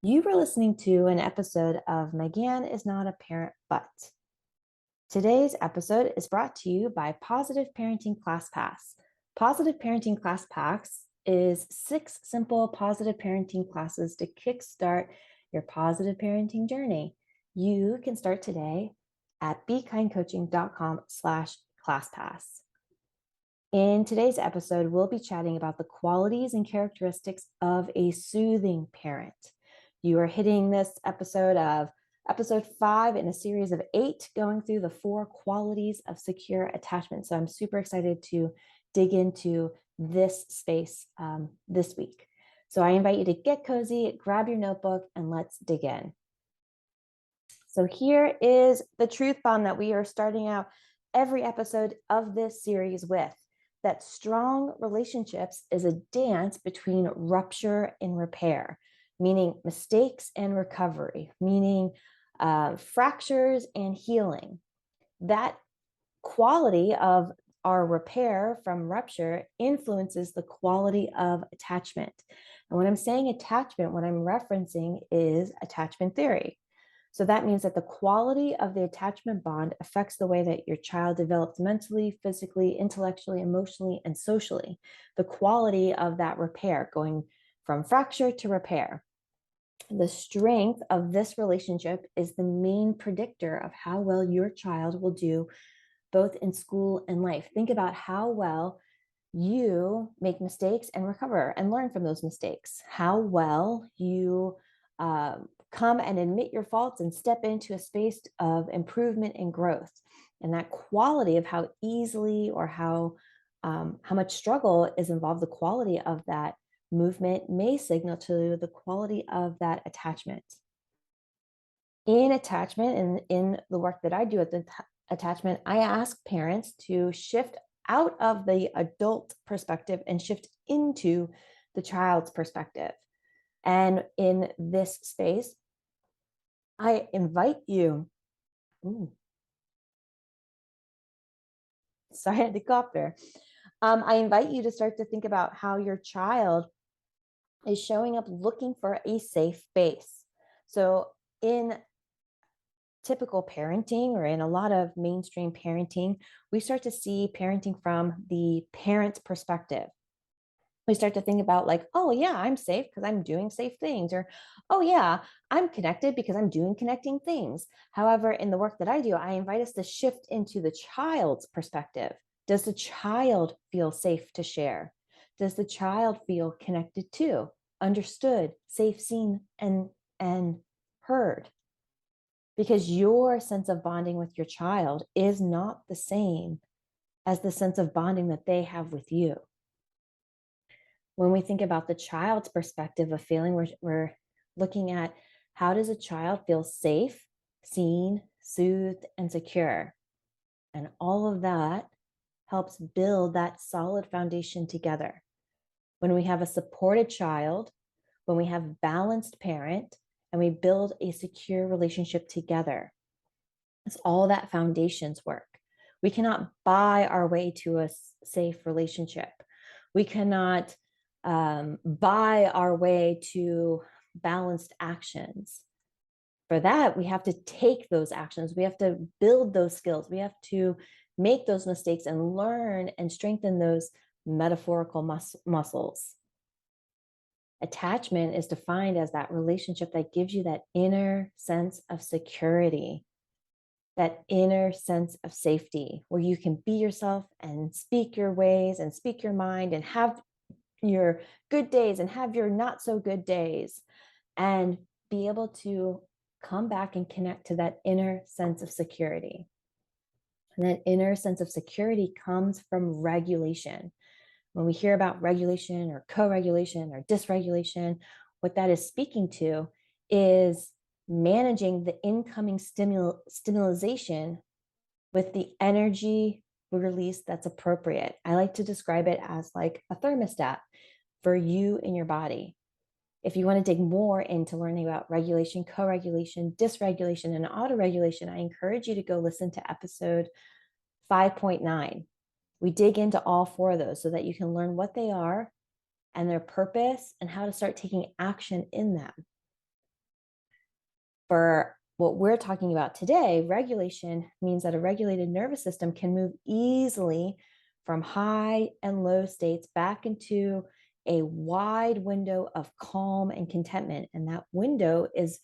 You were listening to an episode of McGann is Not a Parent But. Today's episode is brought to you by Positive Parenting Class Pass. Positive Parenting Class Pass is 6 simple positive parenting classes to kickstart your positive parenting journey. You can start today at bekindcoaching.com/classpass. In today's episode, we'll be chatting about the qualities and characteristics of a soothing parent. You are hitting this episode 5 in a series of 8, going through the 4 qualities of secure attachment. So I'm super excited to dig into this space this week. So I invite you to get cozy, grab your notebook, and let's dig in. So here is the truth bomb that we are starting out every episode of this series with. That strong relationships is a dance between rupture and repair, meaning mistakes and recovery, meaning fractures and healing. That quality of our repair from rupture influences the quality of attachment. And when I'm saying attachment, what I'm referencing is attachment theory. So that means that the quality of the attachment bond affects the way that your child develops mentally, physically, intellectually, emotionally, and socially. The quality of that repair, going from fracture to repair. The strength of this relationship is the main predictor of how well your child will do both in school and life. Think about how well you make mistakes and recover and learn from those mistakes, how well you come and admit your faults and step into a space of improvement and growth. And that quality of how easily or how much struggle is involved, the quality of that movement may signal to the quality of that attachment. In attachment and in the work that I do at the attachment, I ask parents to shift out of the adult perspective and shift into the child's perspective. And in this space, I invite you, sorry, I had to cough there. I invite you to start to think about how your child is showing up looking for a safe base. So in typical parenting, or in a lot of mainstream parenting, we start to see parenting from the parent's perspective. We start to think about like, oh yeah, I'm safe because I'm doing safe things, or oh yeah, I'm connected because I'm doing connecting things. However, in the work that I do, I invite us to shift into the child's perspective. Does the child feel safe to share? Does the child feel connected to, understood, safe, seen, and heard? Because your sense of bonding with your child is not the same as the sense of bonding that they have with you. When we think about the child's perspective of feeling, we're looking at how does a child feel safe, seen, soothed, and secure. And all of that helps build that solid foundation together. When we have a supported child, when we have balanced parent, and we build a secure relationship together, it's all that foundations work. We cannot buy our way to a safe relationship. We cannot buy our way to balanced actions. For that, we have to take those actions. We have to build those skills. We have to make those mistakes and learn and strengthen those metaphorical muscles. Attachment is defined as that relationship that gives you that inner sense of security, that inner sense of safety, where you can be yourself and speak your ways and speak your mind and have your good days and have your not so good days, and be able to come back and connect to that inner sense of security. And that inner sense of security comes from regulation. When we hear about regulation or co-regulation or dysregulation, what that is speaking to is managing the incoming stimulation with the energy release that's appropriate. I like to describe it as like a thermostat for you in your body. If you want to dig more into learning about regulation, co-regulation, dysregulation, and autoregulation, I encourage you to go listen to episode 5.9. We dig into all 4 of those so that you can learn what they are and their purpose and how to start taking action in them. For what we're talking about today, regulation means that a regulated nervous system can move easily from high and low states back into a wide window of calm and contentment. And that window is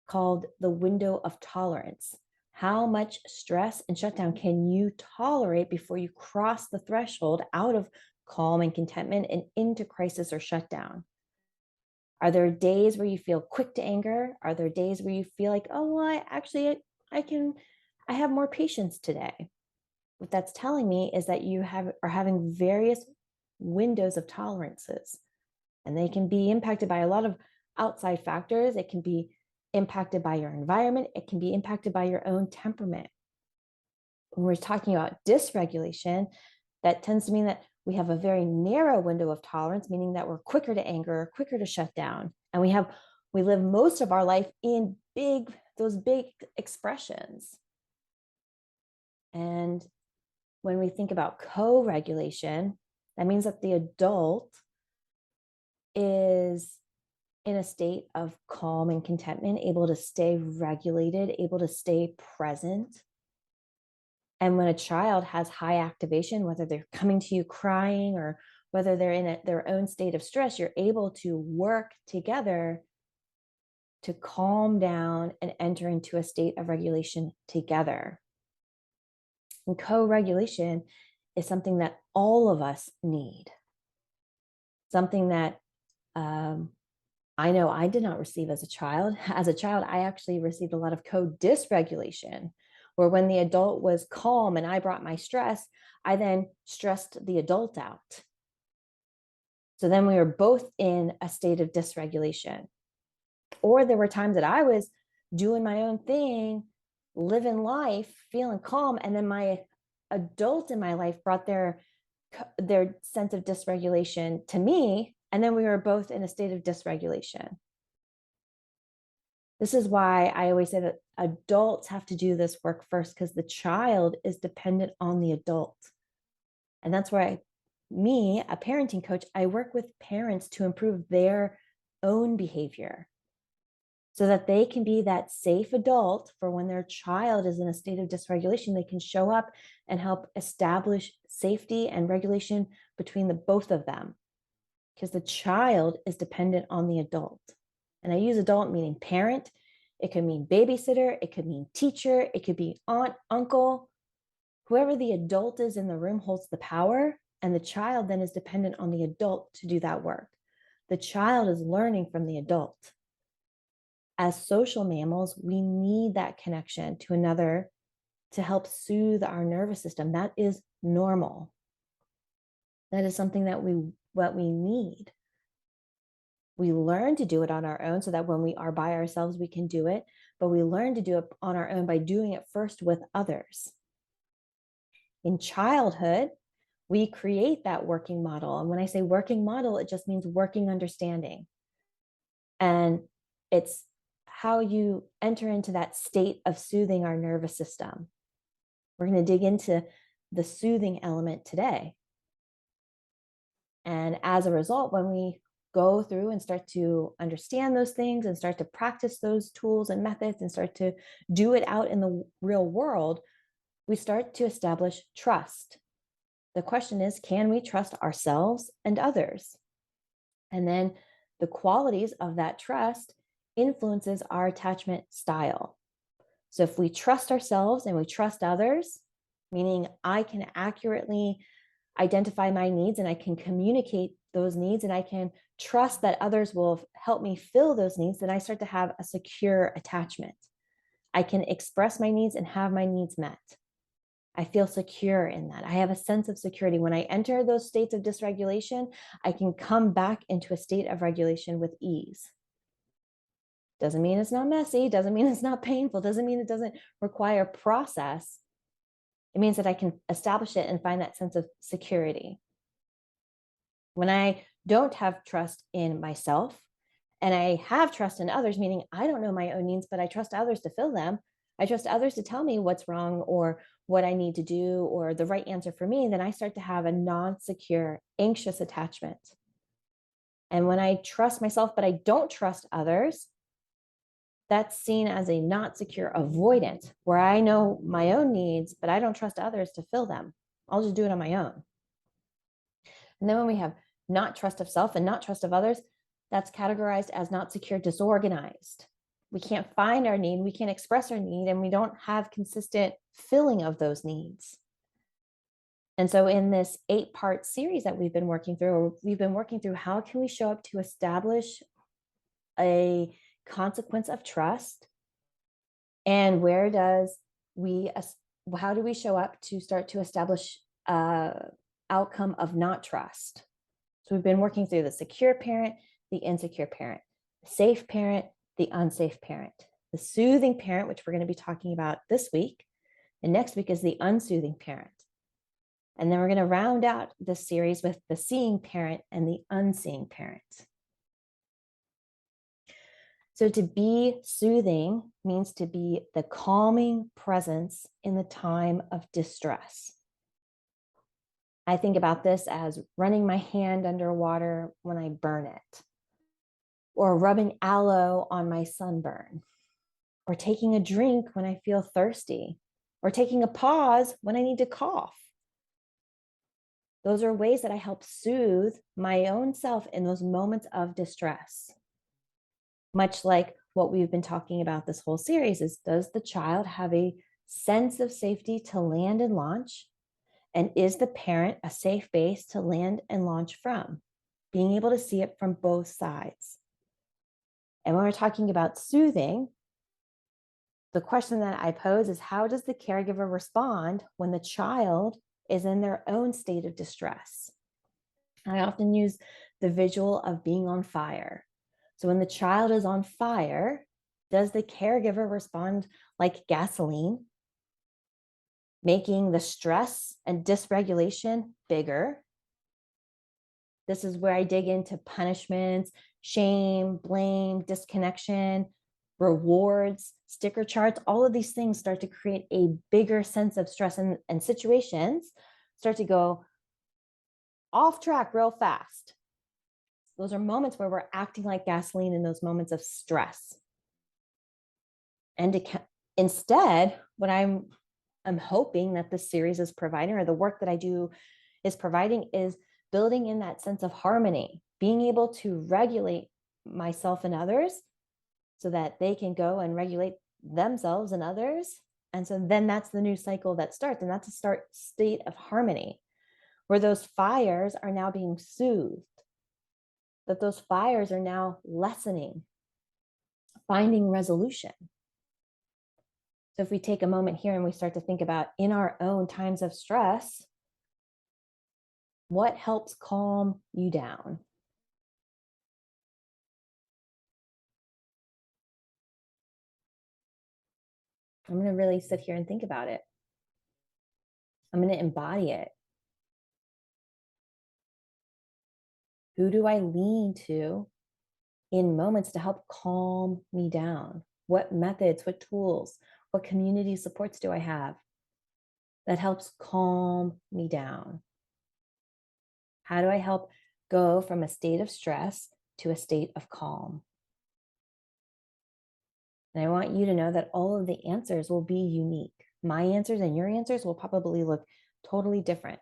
called the window of tolerance. How much stress and shutdown can you tolerate before you cross the threshold out of calm and contentment and into crisis or shutdown? Are there days where you feel quick to anger? Are there days where you feel like, oh, well, I have more patience today? What that's telling me is that you are having various windows of tolerances, and they can be impacted by a lot of outside factors. It can be impacted by your environment. It can be impacted by your own temperament. When we're talking about dysregulation, that tends to mean that we have a very narrow window of tolerance, meaning that we're quicker to anger, quicker to shut down. And we live most of our life in those big expressions. And when we think about co-regulation, that means that the adult is in a state of calm and contentment, able to stay regulated, able to stay present. And when a child has high activation, whether they're coming to you crying or whether they're in their own state of stress, you're able to work together to calm down and enter into a state of regulation together. And co-regulation is something that all of us need, something that I know I did not receive as a child. As a child, I actually received a lot of co-dysregulation, where when the adult was calm and I brought my stress, I then stressed the adult out. So then we were both in a state of dysregulation. Or there were times that I was doing my own thing, living life, feeling calm, and then my adult in my life brought their sense of dysregulation to me, and then we were both in a state of dysregulation. This is why I always say that adults have to do this work first, because the child is dependent on the adult. And that's why a parenting coach, I work with parents to improve their own behavior so that they can be that safe adult for when their child is in a state of dysregulation. They can show up and help establish safety and regulation between the both of them, because the child is dependent on the adult. And I use adult meaning parent. It could mean babysitter. It could mean teacher. It could be aunt, uncle. Whoever the adult is in the room holds the power, and the child then is dependent on the adult to do that work. The child is learning from the adult. As social mammals, we need that connection to another to help soothe our nervous system. That is normal. That is something that we need. We learn to do it on our own so that when we are by ourselves, we can do it. But we learn to do it on our own by doing it first with others. In childhood, we create that working model. And when I say working model, it just means working understanding. And it's how you enter into that state of soothing our nervous system. We're going to dig into the soothing element today. And as a result, when we go through and start to understand those things and start to practice those tools and methods and start to do it out in the real world, we start to establish trust. The question is, can we trust ourselves and others? And then the qualities of that trust influences our attachment style. So if we trust ourselves and we trust others, meaning I can accurately identify my needs and I can communicate those needs and I can trust that others will help me fill those needs, then I start to have a secure attachment. I can express my needs and have my needs met. I feel secure in that. I have a sense of security. When I enter those states of dysregulation, I can come back into a state of regulation with ease. Doesn't mean it's not messy, doesn't mean it's not painful, doesn't mean it doesn't require process. It means that I can establish it and find that sense of security. When I don't have trust in myself and I have trust in others, meaning I don't know my own needs, but I trust others to fill them. I trust others to tell me what's wrong or what I need to do or the right answer for me. Then I start to have a non-secure, anxious attachment. And when I trust myself, but I don't trust others, That's seen as a not secure avoidant, where I know my own needs, but I don't trust others to fill them. I'll just do it on my own. And then when we have not trust of self and not trust of others, that's categorized as not secure, disorganized. We can't find our need, we can't express our need, and we don't have consistent filling of those needs. And so in this 8-part series that we've been working through how can we show up to establish a consequence of trust, and how do we show up to start to establish outcome of not trust. So we've been working through the secure parent, the insecure parent, the safe parent, the unsafe parent, the soothing parent, which we're going to be talking about this week, and next week is the unsoothing parent. And then we're going to round out this series with the seeing parent and the unseeing parent. So to be soothing means to be the calming presence in the time of distress. I think about this as running my hand underwater when I burn it, or rubbing aloe on my sunburn, or taking a drink when I feel thirsty, or taking a pause when I need to cough. Those are ways that I help soothe my own self in those moments of distress. Much like what we've been talking about this whole series is, does the child have a sense of safety to land and launch? And is the parent a safe base to land and launch from? Being able to see it from both sides. And when we're talking about soothing, the question that I pose is, how does the caregiver respond when the child is in their own state of distress? I often use the visual of being on fire. So when the child is on fire, does the caregiver respond like gasoline, making the stress and dysregulation bigger? This is where I dig into punishments, shame, blame, disconnection, rewards, sticker charts. All of these things start to create a bigger sense of stress, and situations start to go off track real fast. Those are moments where we're acting like gasoline in those moments of stress. And instead, what I'm hoping that this series is providing, or the work that I do is providing, is building in that sense of harmony, being able to regulate myself and others so that they can go and regulate themselves and others. And so then that's the new cycle that starts, and that's a state of harmony where those fires are now being soothed, that those fires are now lessening, finding resolution. So if we take a moment here and we start to think about, in our own times of stress, what helps calm you down? I'm going to really sit here and think about it. I'm going to embody it. Who do I lean to in moments to help calm me down? What methods, what tools, what community supports do I have that helps calm me down? How do I help go from a state of stress to a state of calm? And I want you to know that all of the answers will be unique. My answers and your answers will probably look totally different.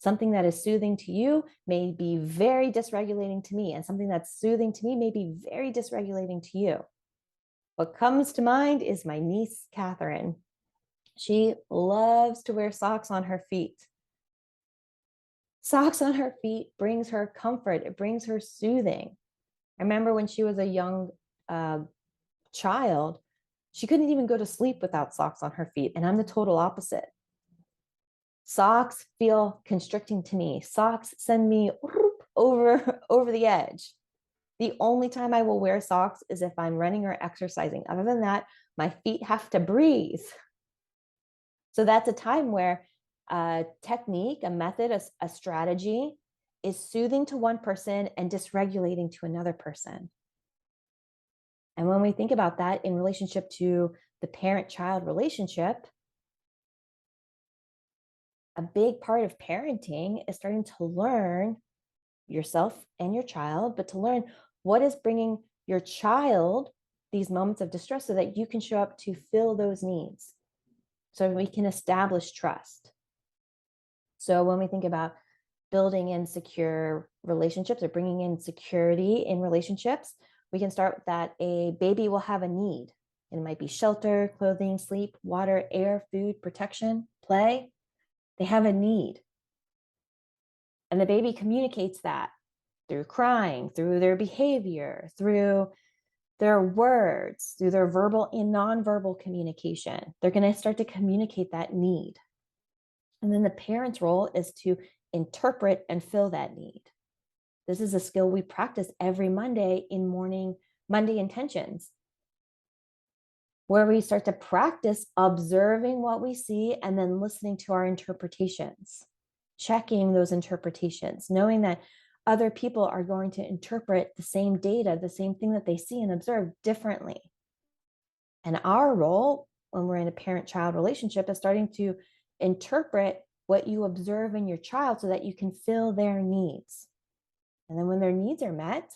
Something that is soothing to you may be very dysregulating to me, and something that's soothing to me may be very dysregulating to you. What comes to mind is my niece, Catherine. She loves to wear socks on her feet. Socks on her feet brings her comfort. It brings her soothing. I remember when she was a young child, she couldn't even go to sleep without socks on her feet. And I'm the total opposite. Socks feel constricting to me. Socks send me over the edge. The only time I will wear socks is if I'm running or exercising. Other than that, my feet have to breathe. So that's a time where a technique, a method, a strategy is soothing to one person and dysregulating to another person. And when we think about that in relationship to the parent-child relationship, a big part of parenting is starting to learn yourself and your child, but to learn what is bringing your child these moments of distress so that you can show up to fill those needs, so we can establish trust. So when we think about building in secure relationships or bringing in security in relationships, we can start with that a baby will have a need. It might be shelter, clothing, sleep, water, air, food, protection, play. They have a need. And the baby communicates that through crying, through their behavior, through their words, through their verbal and nonverbal communication. They're going to start to communicate that need. And then the parent's role is to interpret and fill that need. This is a skill we practice every Monday in Monday intentions, where we start to practice observing what we see and then listening to our interpretations, checking those interpretations, knowing that other people are going to interpret the same data, the same thing that they see and observe differently. And our role when we're in a parent-child relationship is starting to interpret what you observe in your child so that you can fill their needs. And then when their needs are met,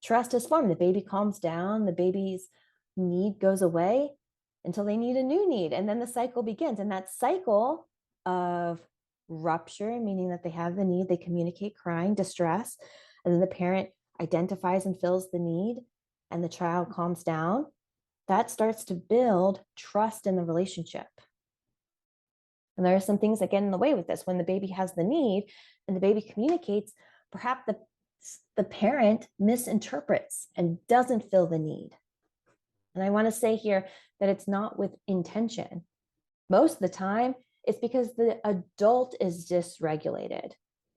trust is formed. The baby calms down, the baby's need goes away until they need a new need. And then the cycle begins. And that cycle of rupture, meaning that they have the need, they communicate crying, distress, and then the parent identifies and fills the need, and the child calms down. That starts to build trust in the relationship. And there are some things that get in the way with this. When the baby has the need and the baby communicates, perhaps the parent misinterprets and doesn't fill the need. And I want to say here that it's not with intention. Most of the time, it's because the adult is dysregulated.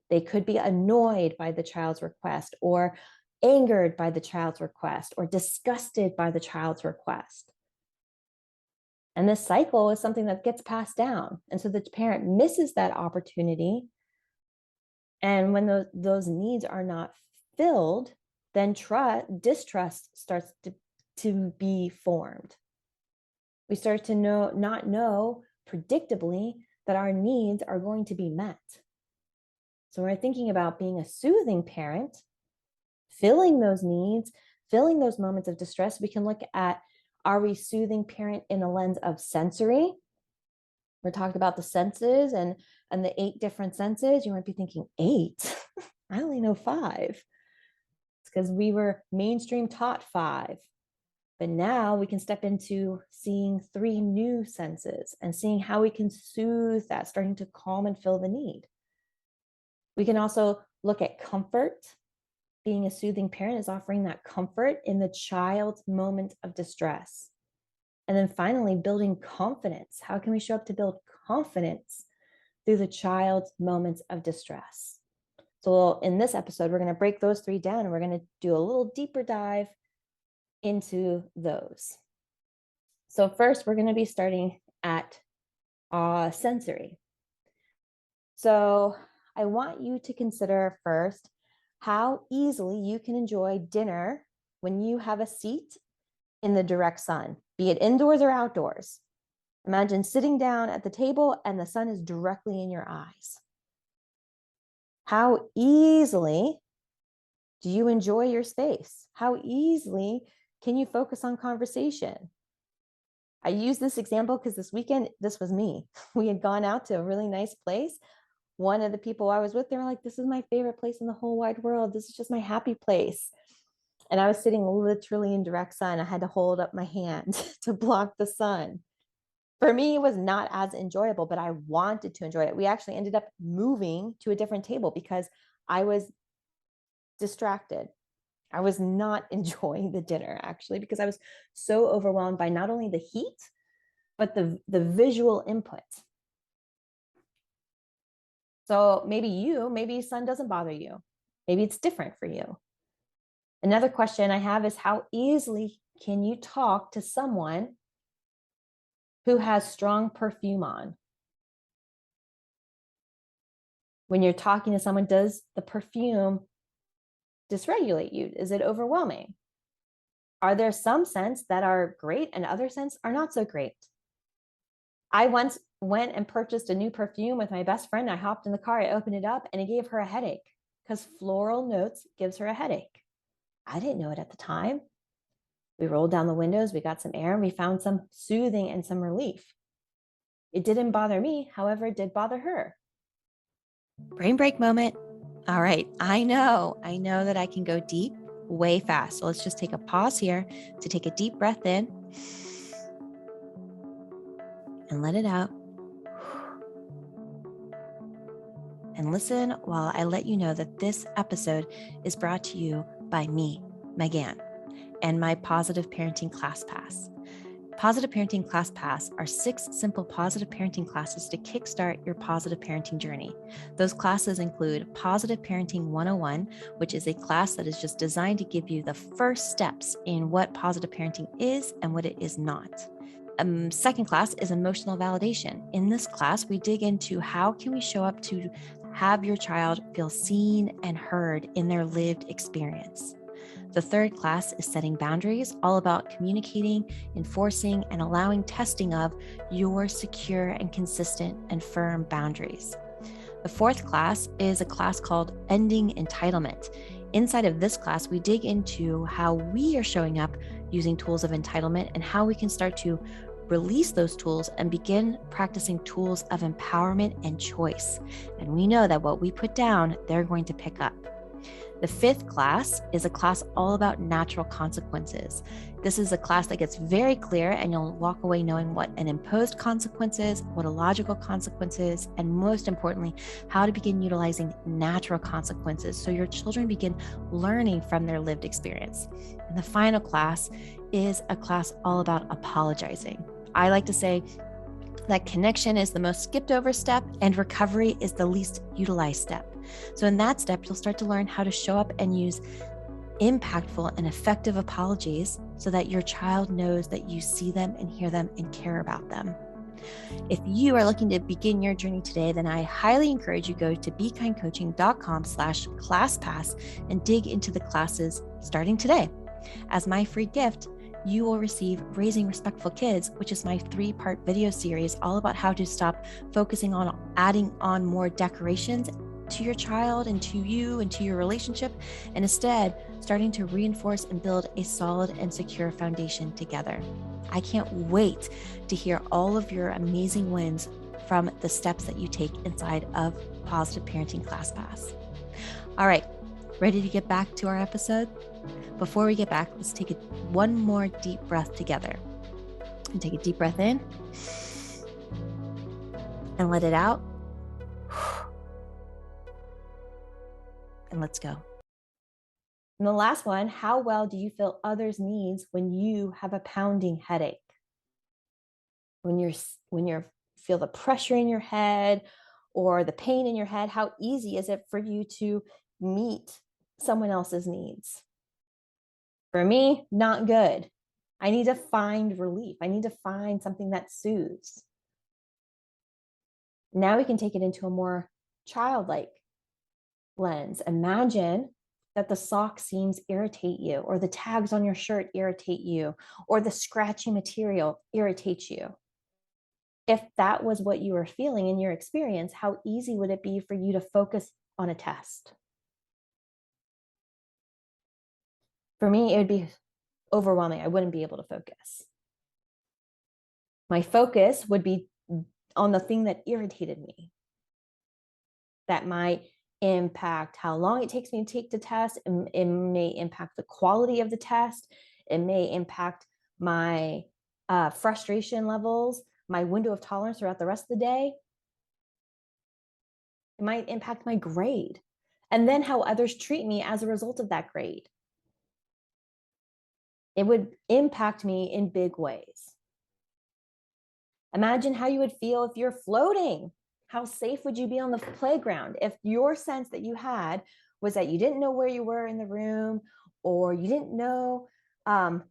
They could be annoyed by the child's request, or angered by the child's request, or disgusted by the child's request. And this cycle is something that gets passed down. And so the parent misses that opportunity. And when those needs are not filled, then distrust starts to be formed. We start to not know predictably that our needs are going to be met. So when we're thinking about being a soothing parent, filling those needs, filling those moments of distress, we can look at, are we soothing parent in a lens of sensory? We're talking about the senses and the 8 different senses. You might be thinking, 8? I only know 5. It's because we were mainstream taught 5. But now we can step into seeing 3 new senses and seeing how we can soothe that, starting to calm and fill the need. We can also look at comfort. Being a soothing parent is offering that comfort in the child's moment of distress. And then finally, building confidence. How can we show up to build confidence through the child's moments of distress? So in this episode, we're going to break those 3 down, and we're going to do a little deeper dive into those. So first, we're going to be starting at sensory. So I want you to consider first how easily you can enjoy dinner when you have a seat in the direct sun, be it indoors or outdoors. Imagine sitting down at the table and the sun is directly in your eyes. How easily do you enjoy your space? How easily can you focus on conversation? I use this example because this weekend, this was me. We had gone out to a really nice place. One of the people I was with, they were like, this is my favorite place in the whole wide world. This is just my happy place. And I was sitting literally in direct sun. I had to hold up my hand to block the sun. For me, it was not as enjoyable, but I wanted to enjoy it. We actually ended up moving to a different table because I was distracted. I was not enjoying the dinner, actually, because I was so overwhelmed by not only the heat, but the visual input. So maybe sun doesn't bother you. Maybe it's different for you. Another question I have is, how easily can you talk to someone who has strong perfume on? When you're talking to someone, does the perfume dysregulate you? Is it overwhelming? Are there some scents that are great and other scents are not so great? I once went and purchased a new perfume with my best friend. I hopped in the car, I opened it up, and it gave her a headache because floral notes gives her a headache. I didn't know it at the time. We rolled down the windows, we got some air, and we found some soothing and some relief. It didn't bother me, however, it did bother her. Brain break moment. All right, I know that I can go deep way fast. So let's just take a pause here to take a deep breath in and let it out. And listen while I let you know that this episode is brought to you by me, Megan, and my Positive Parenting Class Pass. Positive Parenting Class Pass are 6 simple positive parenting classes to kickstart your positive parenting journey. Those classes include Positive Parenting 101, which is a class that is just designed to give you the first steps in what positive parenting is and what it is not. Second class is Emotional Validation. In this class, we dig into how can we show up to have your child feel seen and heard in their lived experience. The third class is Setting Boundaries, all about communicating, enforcing, and allowing testing of your secure and consistent and firm boundaries. The fourth class is a class called Ending Entitlement. Inside of this class, we dig into how we are showing up using tools of entitlement and how we can start to release those tools and begin practicing tools of empowerment and choice. And we know that what we put down, they're going to pick up. The fifth class is a class all about natural consequences. This is a class that gets very clear, and you'll walk away knowing what an imposed consequence is, what a logical consequence is, and most importantly, how to begin utilizing natural consequences so your children begin learning from their lived experience. And the final class is a class all about apologizing. I like to say that connection is the most skipped over step and recovery is the least utilized step. So in that step, you'll start to learn how to show up and use impactful and effective apologies so that your child knows that you see them and hear them and care about them. If you are looking to begin your journey today, then I highly encourage you go to bekindcoaching.com/classpass and dig into the classes starting today. As my free gift, you will receive Raising Respectful Kids, which is my 3-part video series all about how to stop focusing on adding on more decorations to your child and to you and to your relationship, and instead starting to reinforce and build a solid and secure foundation together. I can't wait to hear all of your amazing wins from the steps that you take inside of Positive Parenting Class Pass. All right, ready to get back to our episode? Before we get back, let's take one more deep breath together. And take a deep breath in and let it out. And let's go. And the last one, how well do you fill others' needs when you have a pounding headache? When you feel the pressure in your head or the pain in your head, how easy is it for you to meet someone else's needs? For me, not good. I need to find relief. I need to find something that soothes. Now we can take it into a more childlike lens. Imagine that the sock seams irritate you, or the tags on your shirt irritate you, or the scratchy material irritates you. If that was what you were feeling in your experience, how easy would it be for you to focus on a test? For me, it would be overwhelming. I wouldn't be able to focus. My focus would be on the thing that irritated me. That might impact how long it takes me to take the test. It may impact the quality of the test. It may impact my frustration levels, my window of tolerance throughout the rest of the day. It might impact my grade, and then how others treat me as a result of that grade. It would impact me in big ways. Imagine how you would feel if you're floating. How safe would you be on the playground if your sense that you had was that you didn't know where you were in the room, or you didn't know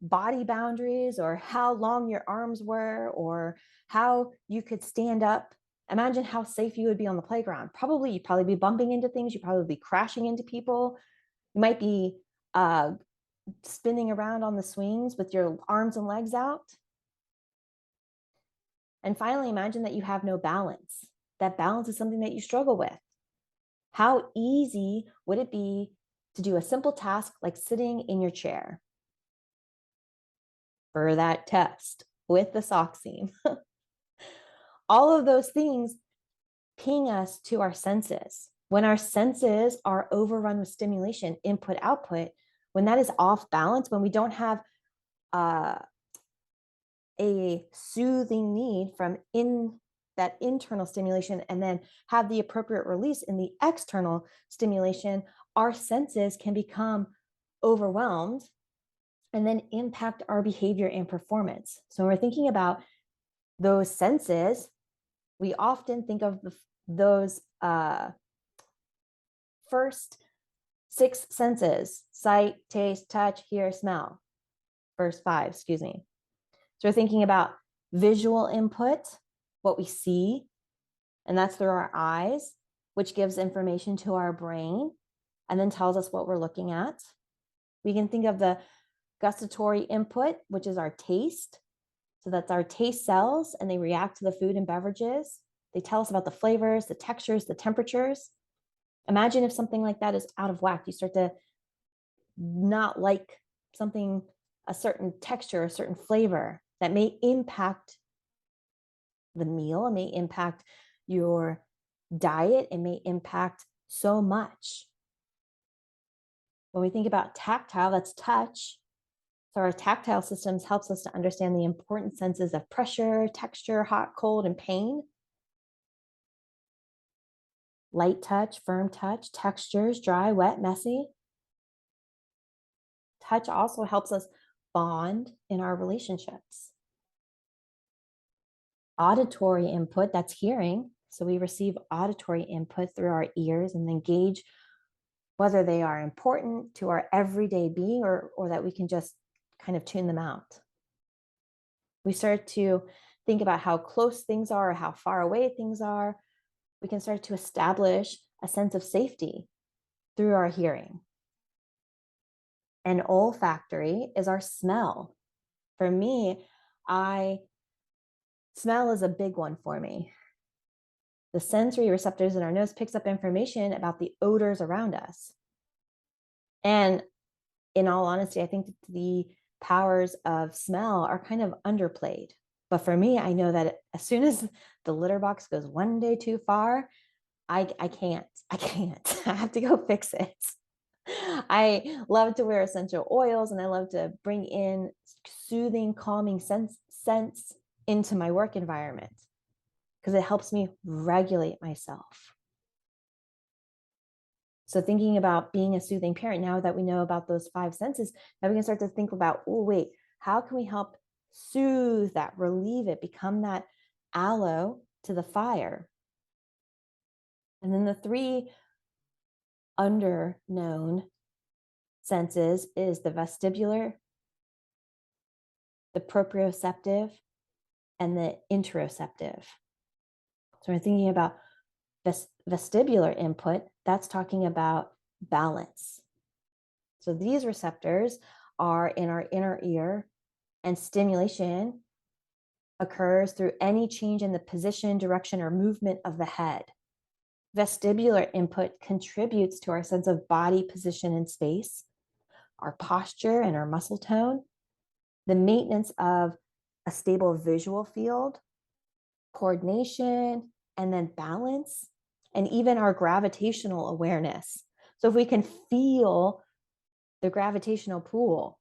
body boundaries, or how long your arms were, or how you could stand up? Imagine how safe you would be on the playground. You'd probably be bumping into things. You'd probably be crashing into people. You might be spinning around on the swings with your arms and legs out. And finally, imagine that you have no balance. That balance is something that you struggle with. How easy would it be to do a simple task like sitting in your chair? for that test with the sock seam. All of those things ping us to our senses. When our senses are overrun with stimulation, input, output, when that is off balance, when we don't have a soothing need from that internal stimulation and then have the appropriate release in the external stimulation, our senses can become overwhelmed and then impact our behavior and performance. So when we're thinking about those senses, we often think of those first 6 senses: sight, taste, touch, hear, smell. First 5, excuse me. So we're thinking about visual input, what we see, and that's through our eyes, which gives information to our brain and then tells us what we're looking at. We can think of the gustatory input, which is our taste. So that's our taste cells, and they react to the food and beverages. They tell us about the flavors, the textures, the temperatures. Imagine if something like that is out of whack. You start to not like something, a certain texture, a certain flavor that may impact the meal, it may impact your diet, it may impact so much. When we think about tactile, that's touch. So our tactile systems helps us to understand the important senses of pressure, texture, hot, cold, and pain. Light touch, firm touch, textures, dry, wet, messy. Touch also helps us bond in our relationships. Auditory input, that's hearing. So we receive auditory input through our ears and then gauge whether they are important to our everyday being or that we can just kind of tune them out. We start to think about how close things are or how far away things are. We can start to establish a sense of safety through our hearing. And olfactory is our smell. For me, smell is a big one for me. The sensory receptors in our nose picks up information about the odors around us. And in all honesty, I think that the powers of smell are kind of underplayed. But for me, I know that as soon as the litter box goes one day too far, I can't. I have to go fix it. I love to wear essential oils and I love to bring in soothing, calming scents into my work environment because it helps me regulate myself. So thinking about being a soothing parent, now that we know about those 5 senses, now we can start to think about, oh, wait, how can we help soothe that, relieve it, become that aloe to the fire? And then the 3 under-known senses is the vestibular, the proprioceptive, and the interoceptive. So we're thinking about vestibular input, that's talking about balance. So these receptors are in our inner ear, and stimulation occurs through any change in the position, direction, or movement of the head. Vestibular input contributes to our sense of body position in space, our posture and our muscle tone, the maintenance of a stable visual field, coordination, and then balance, and even our gravitational awareness. So if we can feel the gravitational pull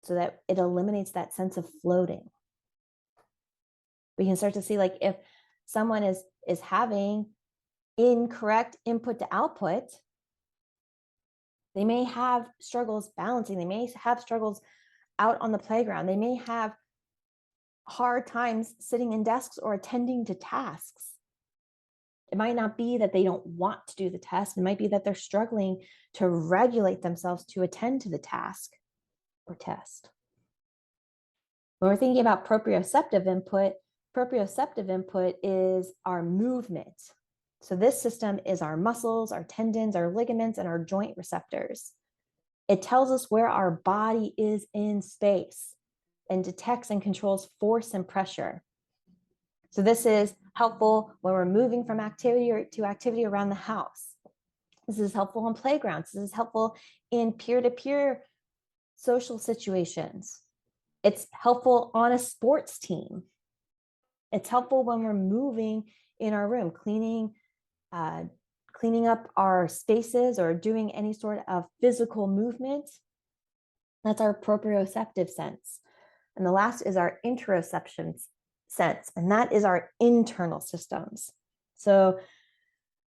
so that it eliminates that sense of floating, we can start to see, like, if someone is having incorrect input to output, they may have struggles balancing, they may have struggles out on the playground, they may have hard times sitting in desks or attending to tasks. It might not be that they don't want to do the test. It might be that they're struggling to regulate themselves to attend to the task or test. When we're thinking about proprioceptive input is our movement. So this system is our muscles, our tendons, our ligaments, and our joint receptors. It tells us where our body is in space and detects and controls force and pressure. So this is helpful when we're moving from activity to activity around the house. This is helpful on playgrounds. This is helpful in peer-to-peer social situations. It's helpful on a sports team. It's helpful when we're moving in our room, cleaning up our spaces or doing any sort of physical movement. That's our proprioceptive sense. And the last is our interoception sense, and that is our internal systems. So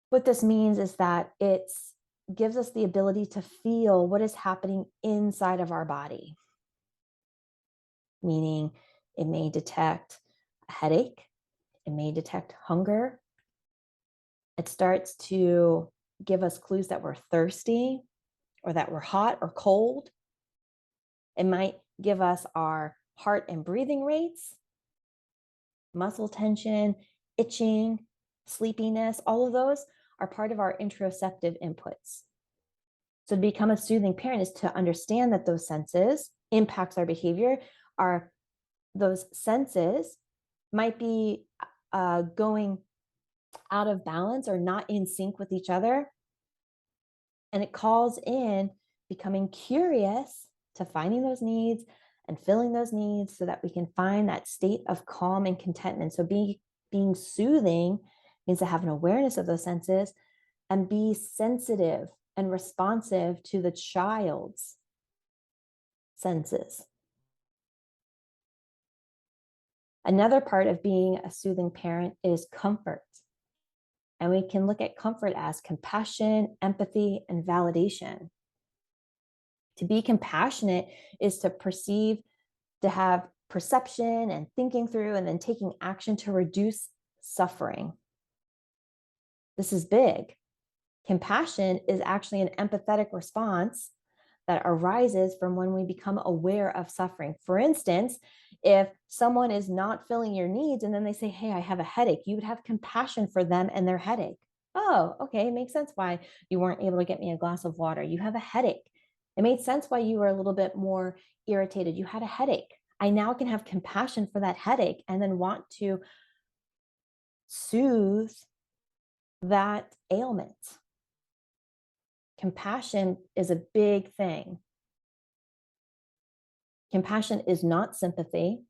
what this means is that it gives us the ability to feel what is happening inside of our body, meaning it may detect a headache, it may detect hunger. It starts to give us clues that we're thirsty or that we're hot or cold. It might give us our heart and breathing rates, muscle tension, itching, sleepiness. All of those are part of our interoceptive inputs. So to become a soothing parent is to understand that those senses impacts our behavior. Those senses might be going out of balance or not in sync with each other. And it calls in becoming curious to finding those needs and filling those needs so that we can find that state of calm and contentment. So being soothing means to have an awareness of those senses and be sensitive and responsive to the child's senses. Another part of being a soothing parent is comfort. And we can look at comfort as compassion, empathy, and validation. To be compassionate is to perceive, to have perception and thinking through and then taking action to reduce suffering. This is big. Compassion is actually an empathetic response that arises from when we become aware of suffering. For instance, if someone is not filling your needs and then they say, hey, I have a headache, you would have compassion for them and their headache. Oh, okay, it makes sense why you weren't able to get me a glass of water. You have a headache. It made sense why you were a little bit more irritated. You had a headache. I now can have compassion for that headache and then want to soothe that ailment. Compassion is a big thing. Compassion is not sympathy.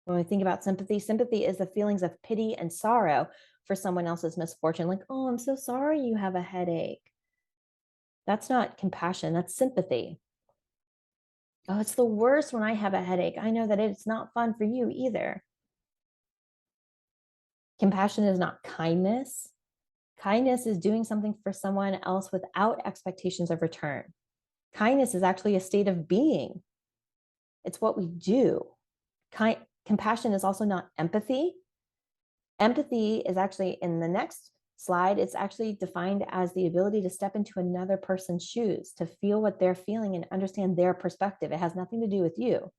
When we think about sympathy, sympathy is the feelings of pity and sorrow for someone else's misfortune. Like, oh, I'm so sorry you have a headache. That's not compassion, that's sympathy. Oh, it's the worst when I have a headache. I know that it's not fun for you either. Compassion is not kindness. Kindness is doing something for someone else without expectations of return. Kindness is actually a state of being. It's what we do. Compassion is also not empathy. Empathy is actually in the next slide. It's actually defined as the ability to step into another person's shoes, to feel what they're feeling and understand their perspective. It has nothing to do with you.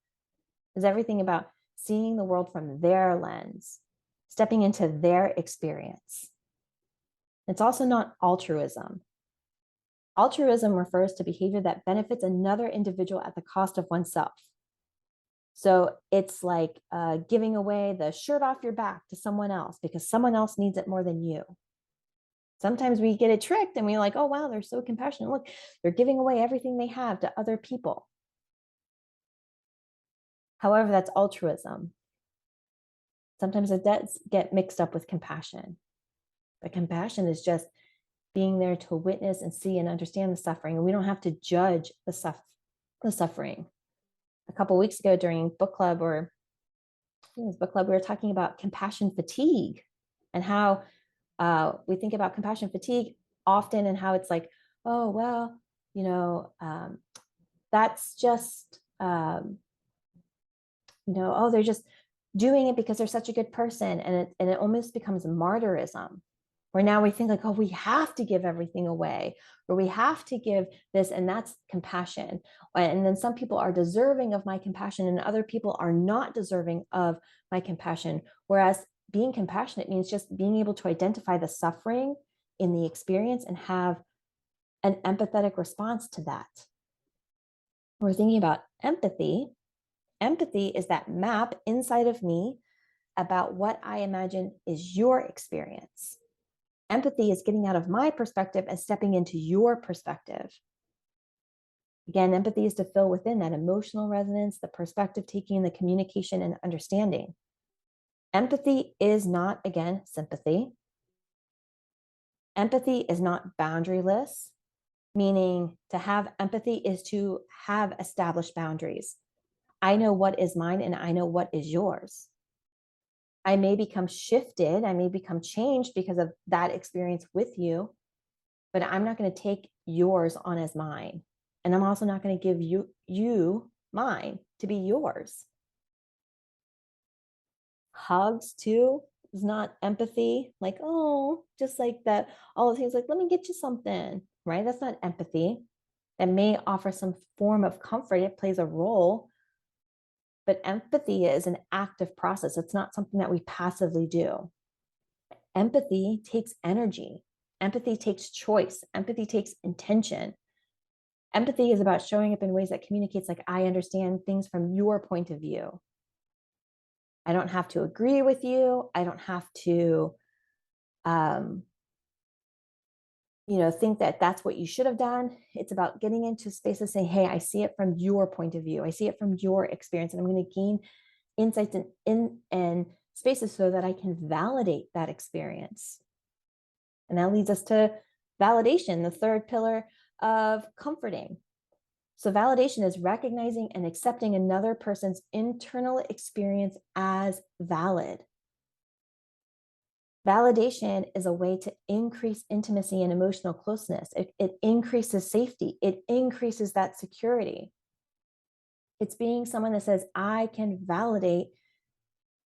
It's everything about seeing the world from their lens, stepping into their experience. It's also not altruism. Altruism refers to behavior that benefits another individual at the cost of oneself. So it's like giving away the shirt off your back to someone else because someone else needs it more than you. Sometimes we get it tricked and we're like, oh, wow, they're so compassionate. Look, they're giving away everything they have to other people. However, that's altruism. Sometimes it does get mixed up with compassion. But compassion is just being there to witness and see and understand the suffering. And we don't have to judge the suffering. A couple of weeks ago during book club, we were talking about compassion fatigue and how we think about compassion fatigue often and how it's like, oh, well, that's just, oh, they're just doing it because they're such a good person. And it almost becomes martyrism, where now we think like, oh, we have to give everything away, or we have to give this, and that's compassion. And then some people are deserving of my compassion and other people are not deserving of my compassion. Whereas being compassionate means just being able to identify the suffering in the experience and have an empathetic response to that. We're thinking about empathy. Empathy is that map inside of me about what I imagine is your experience. Empathy is getting out of my perspective and stepping into your perspective. Again, empathy is to fill within that emotional resonance, the perspective taking, the communication, and understanding. Empathy is not, again, sympathy. Empathy is not boundaryless, meaning to have empathy is to have established boundaries. I know what is mine and I know what is yours. I may become shifted, I may become changed because of that experience with you, but I'm not going to take yours on as mine. And I'm also not going to give you mine to be yours. Hugs too is not empathy, like, oh, just like that, all the things like, let me get you something, right? That's not empathy. That may offer some form of comfort, it plays a role, but empathy is an active process. It's not something that we passively do. Empathy takes energy. Empathy takes choice. Empathy takes intention. Empathy is about showing up in ways that communicates like, I understand things from your point of view. I don't have to agree with you. I don't have to, think that that's what you should have done. It's about getting into spaces saying, hey, I see it from your point of view. I see it from your experience, and I'm going to gain insights and spaces so that I can validate that experience. And that leads us to validation, the third pillar of comforting. So validation is recognizing and accepting another person's internal experience as valid. Validation is a way to increase intimacy and emotional closeness. It increases safety. It increases that security. It's being someone that says, I can validate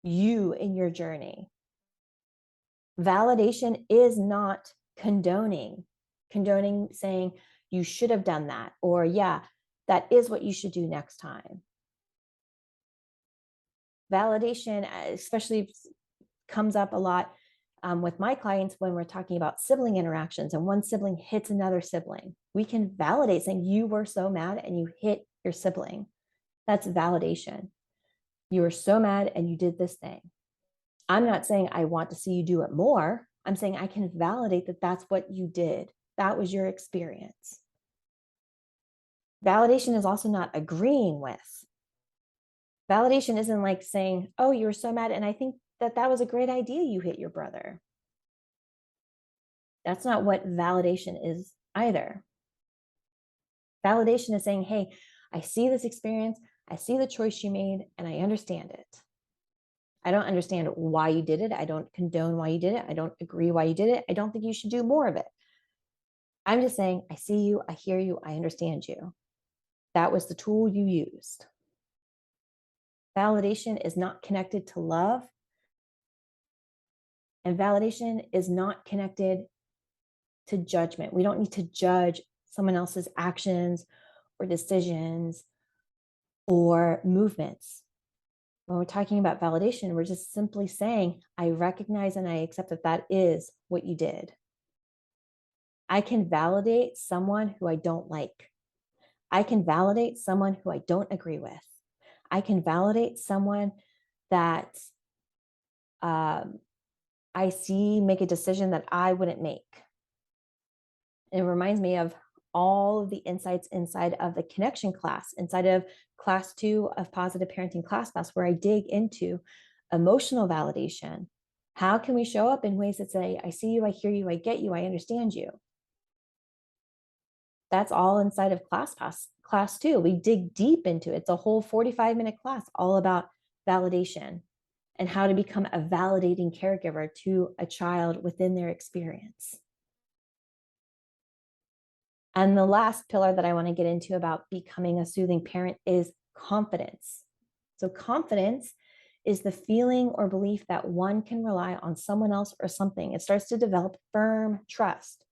you in your journey. Validation is not condoning saying you should have done that, or yeah, that is what you should do next time. Validation, especially, comes up a lot with my clients when we're talking about sibling interactions and one sibling hits another sibling. We can validate saying you were so mad and you hit your sibling. That's validation. You were so mad and you did this thing. I'm not saying I want to see you do it more. I'm saying I can validate that that's what you did. That was your experience. Validation is also not agreeing with. Validation isn't like saying, oh, you were so mad and I think that was a great idea you hit your brother. That's not what validation is either. Validation is saying, hey, I see this experience, I see the choice you made, and I understand it. I don't understand why you did it. I don't condone why you did it. I don't agree why you did it. I don't think you should do more of it. I'm just saying, I see you, I hear you, I understand you. That was the tool you used. Validation is not connected to love, and validation is not connected to judgment. We don't need to judge someone else's actions or decisions or movements. When we're talking about validation, we're just simply saying, I recognize and I accept that that is what you did. I can validate someone who I don't like. I can validate someone who I don't agree with. I can validate someone that I see make a decision that I wouldn't make. And it reminds me of all of the insights inside of the connection class, inside of class 2 of positive parenting class, where I dig into emotional validation. How can we show up in ways that say, I see you, I hear you, I get you, I understand you? That's all inside of class 2. We dig deep into it. It's a whole 45-minute class all about validation and how to become a validating caregiver to a child within their experience. And the last pillar that I want to get into about becoming a soothing parent is confidence. So confidence is the feeling or belief that one can rely on someone else or something. It starts to develop firm trust.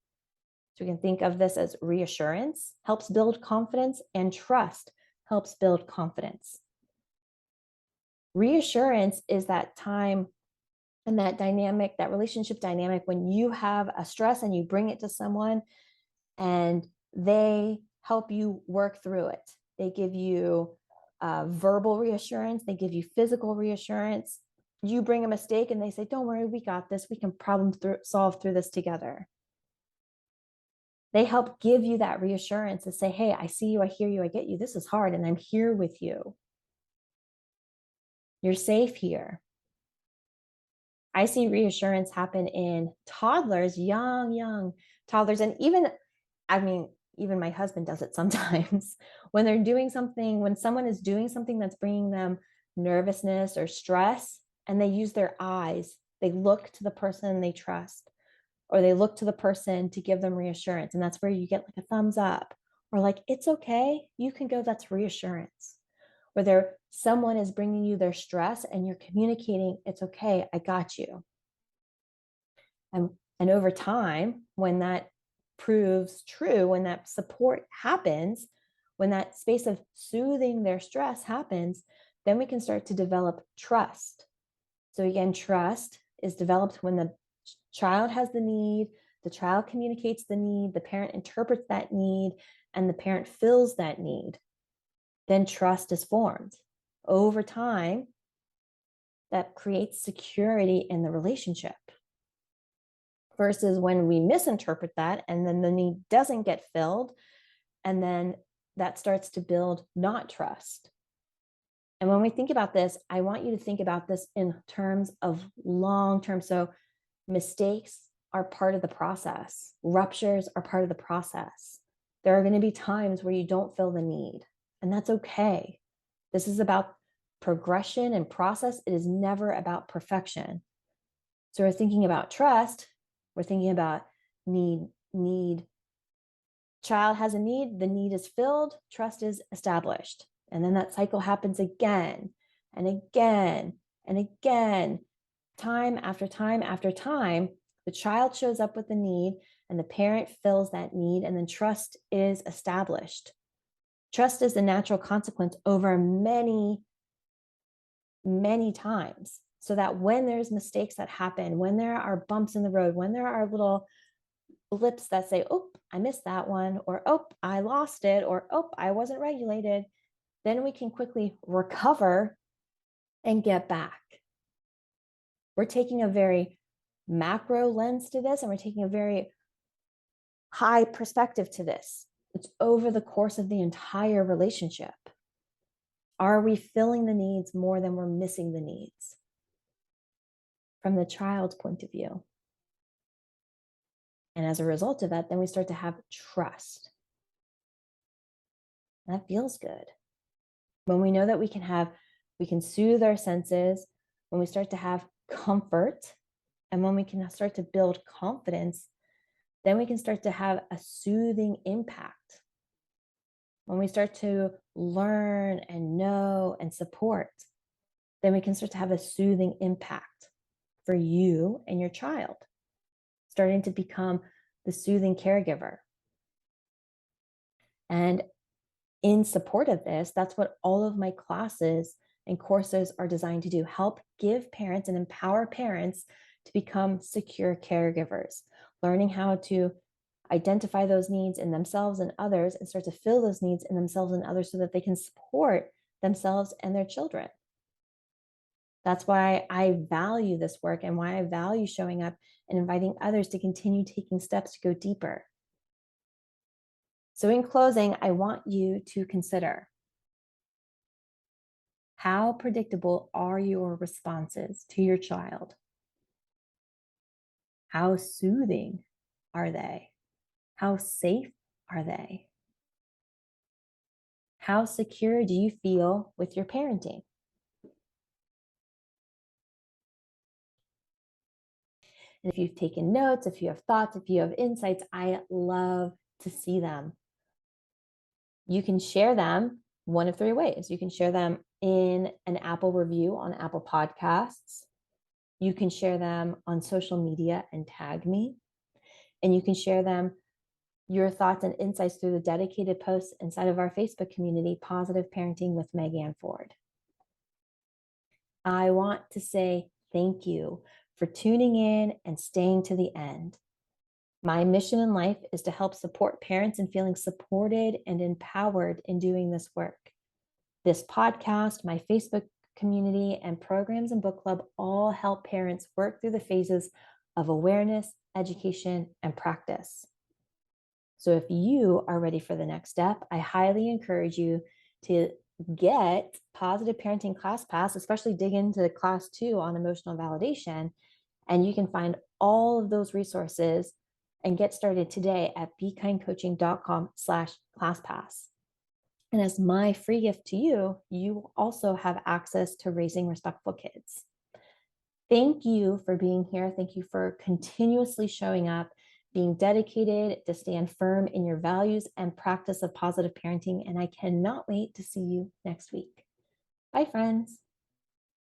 So we can think of this as reassurance helps build confidence, and trust helps build confidence. Reassurance is that time and that dynamic, that relationship dynamic, when you have a stress and you bring it to someone and they help you work through it. They give you verbal reassurance. They give you physical reassurance. You bring a mistake and they say, don't worry, we got this. We can solve through this together. They help give you that reassurance to say, hey, I see you, I hear you, I get you. This is hard, and I'm here with you. You're safe here. I see reassurance happen in toddlers, young toddlers. And even, I mean, even my husband does it sometimes when they're doing something, when someone is doing something that's bringing them nervousness or stress, and they use their eyes, they look to the person they trust, or they look to the person to give them reassurance. And that's where you get like a thumbs up or like, it's okay. You can go. That's reassurance. Whether someone is bringing you their stress and you're communicating, it's okay, I got you. And over time, when that proves true, when that support happens, when that space of soothing their stress happens, then we can start to develop trust. So again, trust is developed when the child has the need, the child communicates the need, the parent interprets that need, and the parent fills that need. Then trust is formed. Over time, that creates security in the relationship. Versus when we misinterpret that and then the need doesn't get filled, and then that starts to build not trust. And when we think about this, I want you to think about this in terms of long term. So mistakes are part of the process. Ruptures are part of the process. There are going to be times where you don't fill the need, and that's okay. This is about progression and process. It is never about perfection. So we're thinking about trust. We're thinking about need. Child has a need, the need is filled, trust is established. And then that cycle happens again and again and again, time after time after time. The child shows up with the need and the parent fills that need, and then trust is established. Trust is the natural consequence over many, many times. So that when there's mistakes that happen, when there are bumps in the road, when there are little blips that say, oh, I missed that one, or oh, I lost it, or oh, I wasn't regulated, then we can quickly recover and get back. We're taking a very macro lens to this, and we're taking a very high perspective to this. It's over the course of the entire relationship. Are we filling the needs more than we're missing the needs? From the child's point of view. And as a result of that, then we start to have trust. That feels good. When we know that we can soothe our senses, when we start to have comfort, and when we can start to build confidence, then we can start to have a soothing impact. When we start to learn and know and support, then we can start to have a soothing impact for you and your child, starting to become the soothing caregiver. And in support of this, that's what all of my classes and courses are designed to do: help give parents and empower parents to become secure caregivers, learning how to identify those needs in themselves and others and start to fill those needs in themselves and others so that they can support themselves and their children. That's why I value this work and why I value showing up and inviting others to continue taking steps to go deeper. So in closing, I want you to consider: how predictable are your responses to your child? How soothing are they? How safe are they? How secure do you feel with your parenting? And if you've taken notes, if you have thoughts, if you have insights, I love to see them. You can share them one of three ways. You can share them in an Apple review on Apple Podcasts. You can share them on social media and tag me. And you can share them, your thoughts and insights, through the dedicated posts inside of our Facebook community, Positive Parenting with Meg Ann Ford. I want to say thank you for tuning in and staying to the end. My mission in life is to help support parents in feeling supported and empowered in doing this work. This podcast, my Facebook community, and programs and book club all help parents work through the phases of awareness, education, and practice. So if you are ready for the next step, I highly encourage you to get Positive Parenting Class Pass, especially dig into class 2 on emotional validation. And you can find all of those resources and get started today at bekindcoaching.com/classpass. And as my free gift to you, you will also have access to Raising Respectful Kids. Thank you for being here. Thank you for continuously showing up, being dedicated to stand firm in your values and practice of positive parenting. And I cannot wait to see you next week. Bye, friends.